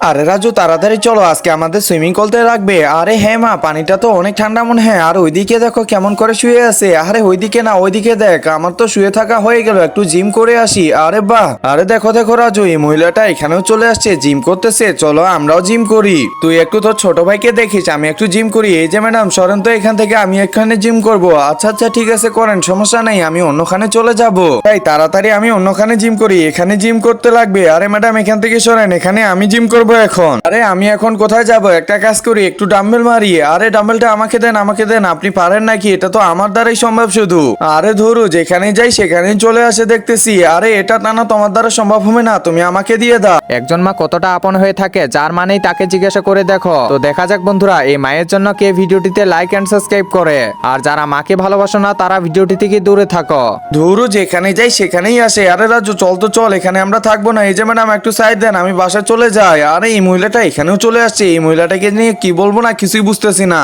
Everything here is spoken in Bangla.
আরে রাজু তাড়াতাড়ি চলো, আজকে আমাদের সুইমিং করতে রাখবে। আরে হ্যাঁ মা, পানিটা তো অনেক ঠান্ডা মনে হয়। আর ওইদিকে দেখো কেমন করে শুয়ে আছে। আরে ওইদিকে না ওইদিকে দেখ, আমার তো শুয়ে থাকা হয়ে গেল, একটু জিম করে আসি। আরে বাহ, আরে দেখো দেখো রাজু, এই মহিলাটা এখানেও চলে আসছে, জিম করতেছে। চলো আমরাও জিম করি। তুই একটু তোর ছোট ভাইকে দেখিস, আমি একটু জিম করি। এই যে ম্যাডাম সরেন তো এখান থেকে, আমি এখানে জিম করব। আচ্ছা আচ্ছা ঠিক আছে করেন, সমস্যা নেই, আমি অন্যখানে চলে যাব। তাই তাড়াতাড়ি আমি অন্যখানে জিম করি, এখানে জিম করতে লাগবে। আরে ম্যাডাম এখান থেকে সরেন, এখানে আমি জিম করব এখন। আরে আমি এখন কোথায় যাব, একটা কাজ করি, একটু ডাম্বেল মারি। আরে ডাম্বেলটা আমাকে দেন, আমাকে দেন। আপনি পারেন নাকি? এটা তো আমার দ্বারাই সম্ভব শুধু। আরে ধরু যেখানে যাই সেখানেই চলে আসে দেখতেছি। আরে এটা টানা তোমার দ্বারা সম্ভব হবে না, তুমি আমাকে দিয়ে দাও। একজন মা কতটা আপন হয়ে থাকে, যার মানেই তাকে জিজ্ঞাসা করে দেখো। তো দেখা যাক বন্ধুরা, এই মায়ের জন্য কে ভিডিওটিতে লাইক এন্ড সাবস্ক্রাইব করে। আর যারা মাকে ভালোবাসো না তারা ভিডিওটি থেকে দূরে থাকো। ধরু যেখানে যাই সেখানেই আসে। আরে রাজু চল তো চল, এখানে আমরা থাকবো না। এই যে ম্যাডাম একটু সাইড দেন, আমি বাসায় চলে যাই। আরে এই মহিলাটা এখানেও চলে আসছে, এই মহিলাটাকে নিয়ে কি বলবো না কিছুই বুঝতেছি না।